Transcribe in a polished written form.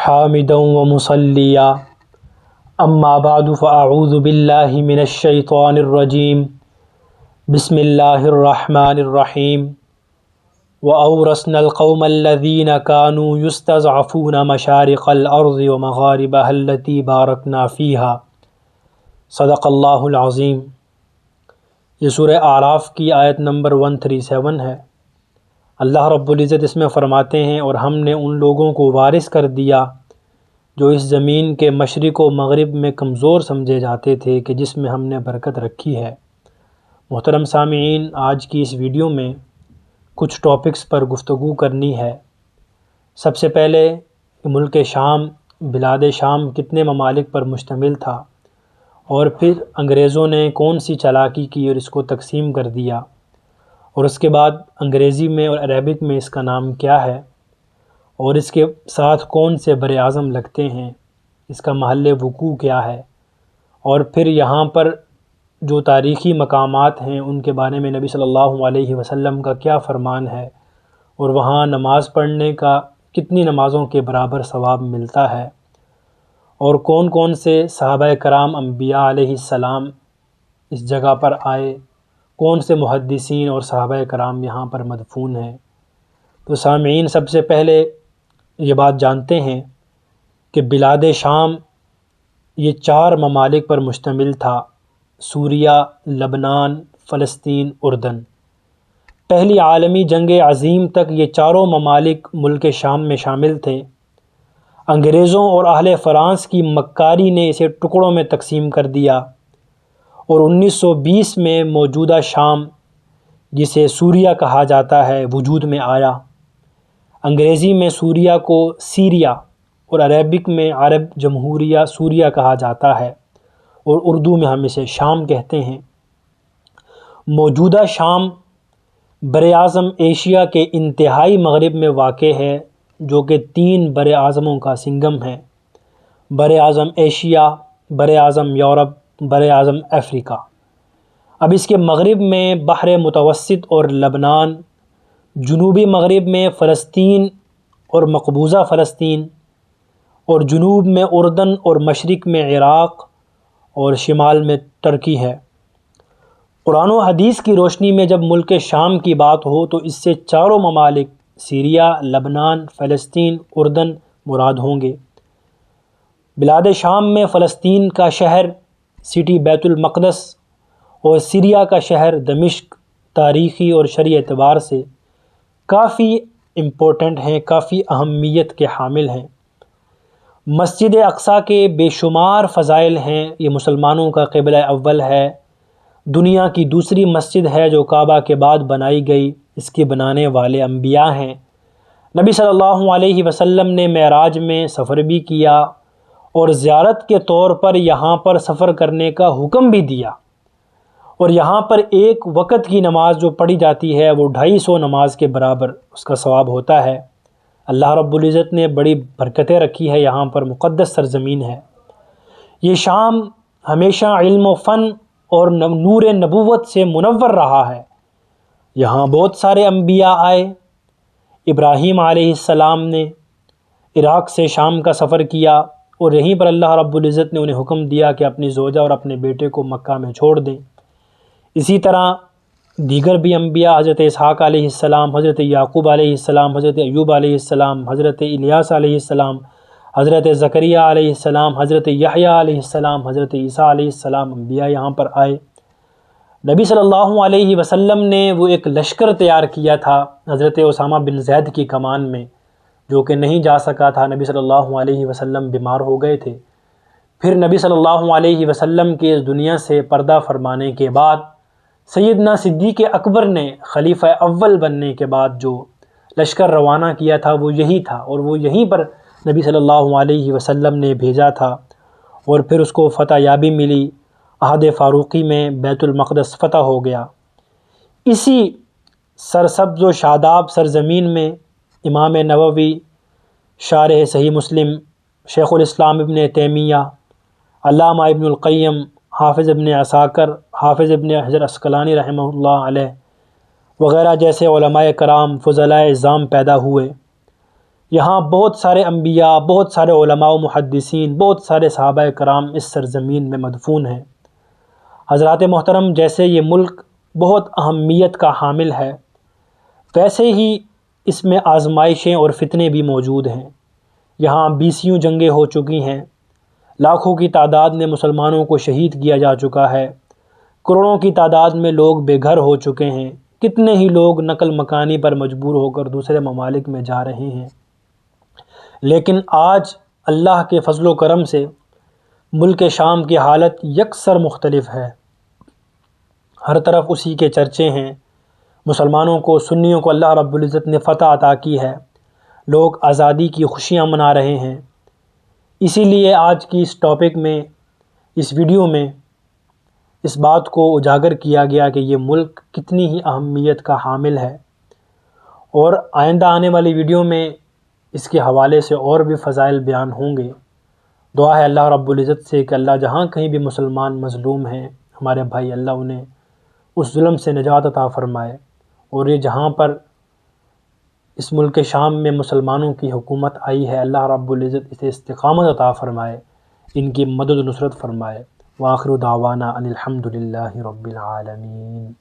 حامدا ومصلیا اما بعد فاعوذ باللہ من الشیطان الرجیم بسم اللہ الرحمن الرحیم وأورثنا القوم الذین كانوا يستضعفون مشارق الارض ومغاربها التي بارکنا فیها صدق اللہ العظیم۔ یہ سورہ اعراف کی آیت نمبر 137 ہے۔ اللہ رب العزت اس میں فرماتے ہیں، اور ہم نے ان لوگوں کو وارث کر دیا جو اس زمین کے مشرق و مغرب میں کمزور سمجھے جاتے تھے کہ جس میں ہم نے برکت رکھی ہے۔ محترم سامعین، آج کی اس ویڈیو میں کچھ ٹاپکس پر گفتگو کرنی ہے۔ سب سے پہلے ملک شام، بلاد شام کتنے ممالک پر مشتمل تھا، اور پھر انگریزوں نے کون سی چالاکی کی اور اس کو تقسیم کر دیا، اور اس کے بعد انگریزی میں اور عربک میں اس کا نام کیا ہے، اور اس کے ساتھ کون سے بر اعظم لگتے ہیں، اس کا محل وقوع کیا ہے، اور پھر یہاں پر جو تاریخی مقامات ہیں ان کے بارے میں نبی صلی اللہ علیہ وسلم کا کیا فرمان ہے، اور وہاں نماز پڑھنے کا کتنی نمازوں کے برابر ثواب ملتا ہے، اور کون کون سے صحابہ کرام انبیاء علیہ السلام اس جگہ پر آئے، کون سے محدثین اور صحابہ کرام یہاں پر مدفون ہیں۔ تو سامعین، سب سے پہلے یہ بات جانتے ہیں کہ بلاد شام یہ 4 ممالک پر مشتمل تھا: سوریہ، لبنان، فلسطین، اردن۔ پہلی عالمی جنگ عظیم تک یہ چاروں ممالک ملک شام میں شامل تھے۔ انگریزوں اور اہل فرانس کی مکاری نے اسے ٹکڑوں میں تقسیم کر دیا، اور 1920 میں موجودہ شام، جسے سوریہ کہا جاتا ہے، وجود میں آیا۔ انگریزی میں سوریہ کو سیریا اور عربک میں عرب جمہوریہ سوریہ کہا جاتا ہے، اور اردو میں ہم اسے شام کہتے ہیں۔ موجودہ شام براعظم ایشیا کے انتہائی مغرب میں واقع ہے، جو کہ 3 بر اعظموں کا سنگم ہے: براعظم ایشیا، براعظم یورپ، براعظم افریقہ۔ اب اس کے مغرب میں بحر متوسط اور لبنان، جنوبی مغرب میں فلسطین اور مقبوضہ فلسطین، اور جنوب میں اردن اور مشرق میں عراق، اور شمال میں ترکی ہے۔ قرآن و حدیث کی روشنی میں جب ملک شام کی بات ہو تو اس سے چاروں ممالک سیریا، لبنان، فلسطین، اردن مراد ہوں گے۔ بلاد شام میں فلسطین کا شہر سٹی بیت المقدس اور سیریا کا شہر دمشق تاریخی اور شرعی اعتبار سے کافی امپورٹنٹ ہیں، کافی اہمیت کے حامل ہیں۔ مسجد اقصیٰ کے بے شمار فضائل ہیں۔ یہ مسلمانوں کا قبلہ اول ہے، دنیا کی دوسری مسجد ہے جو کعبہ کے بعد بنائی گئی، اس کے بنانے والے انبیاء ہیں۔ نبی صلی اللہ علیہ وسلم نے معراج میں سفر بھی کیا، اور زیارت کے طور پر یہاں پر سفر کرنے کا حکم بھی دیا، اور یہاں پر ایک وقت کی نماز جو پڑھی جاتی ہے وہ 250 نماز کے برابر اس کا ثواب ہوتا ہے۔ اللہ رب العزت نے بڑی برکتیں رکھی ہے، یہاں پر مقدس سرزمین ہے۔ یہ شام ہمیشہ علم و فن اور نور نبوت سے منور رہا ہے۔ یہاں بہت سارے انبیاء آئے۔ ابراہیم علیہ السلام نے عراق سے شام کا سفر کیا، اور یہیں پر اللہ رب العزت نے انہیں حکم دیا کہ اپنی زوجہ اور اپنے بیٹے کو مکہ میں چھوڑ دیں۔ اسی طرح دیگر بھی انبیاء، حضرت اسحاق علیہ السلام، حضرت یعقوب علیہ السلام، حضرت ایوب علیہ السلام، حضرت الیاس علیہ السلام، حضرت زکریا علیہ السلام، حضرت یحییٰ علیہ السلام، حضرت عیسیٰ علیہ السلام، انبیاء یہاں پر آئے۔ نبی صلی اللہ علیہ وسلم نے وہ ایک لشکر تیار کیا تھا حضرت اسامہ بن زید کی کمان میں، جو کہ نہیں جا سکا تھا۔ نبی صلی اللہ علیہ وسلم بیمار ہو گئے تھے۔ پھر نبی صلی اللہ علیہ وسلم کے اس دنیا سے پردہ فرمانے کے بعد سیدنا صدیق اکبر نے خلیفہ اول بننے کے بعد جو لشکر روانہ کیا تھا وہ یہی تھا، اور وہ یہیں پر نبی صلی اللہ علیہ وسلم نے بھیجا تھا، اور پھر اس کو فتح یابی ملی۔ عہد فاروقی میں بیت المقدس فتح ہو گیا۔ اسی سرسبز و شاداب سرزمین میں امام نووی، شارح صحیح مسلم، شیخ الاسلام ابن تیمیہ، علامہ ابن القیم، حافظ ابن عساکر، حافظ ابن حجر عسقلانی رحمہ اللہ علیہ وغیرہ جیسے علماء کرام، فضلاء اعظام پیدا ہوئے۔ یہاں بہت سارے انبیاء، بہت سارے علماء و محدثین، بہت سارے صحابہ کرام اس سرزمین میں مدفون ہیں۔ حضرات محترم، جیسے یہ ملک بہت اہمیت کا حامل ہے، ویسے ہی اس میں آزمائشیں اور فتنے بھی موجود ہیں۔ یہاں 20 جنگیں ہو چکی ہیں، لاکھوں کی تعداد میں مسلمانوں کو شہید کیا جا چکا ہے، کروڑوں کی تعداد میں لوگ بے گھر ہو چکے ہیں، کتنے ہی لوگ نقل مکانی پر مجبور ہو کر دوسرے ممالک میں جا رہے ہیں۔ لیکن آج اللہ کے فضل و کرم سے ملک شام کی حالت یکسر مختلف ہے۔ ہر طرف اسی کے چرچے ہیں۔ مسلمانوں کو، سنیوں کو اللہ رب العزت نے فتح عطا کی ہے، لوگ آزادی کی خوشیاں منا رہے ہیں۔ اسی لیے آج کی اس ٹاپک میں، اس ویڈیو میں اس بات کو اجاگر کیا گیا کہ یہ ملک کتنی ہی اہمیت کا حامل ہے، اور آئندہ آنے والی ویڈیو میں اس کے حوالے سے اور بھی فضائل بیان ہوں گے۔ دعا ہے اللہ رب العزت سے کہ اللہ جہاں کہیں بھی مسلمان مظلوم ہیں، ہمارے بھائی، اللہ انہیں اس ظلم سے نجات عطا فرمائے، اور یہ جہاں پر اس ملک شام میں مسلمانوں کی حکومت آئی ہے، اللہ رب العزت اسے استقامت عطا فرمائے، ان کی مدد و نصرت فرمائے۔ وآخر دعوانا ان الحمد للہ رب العالمین۔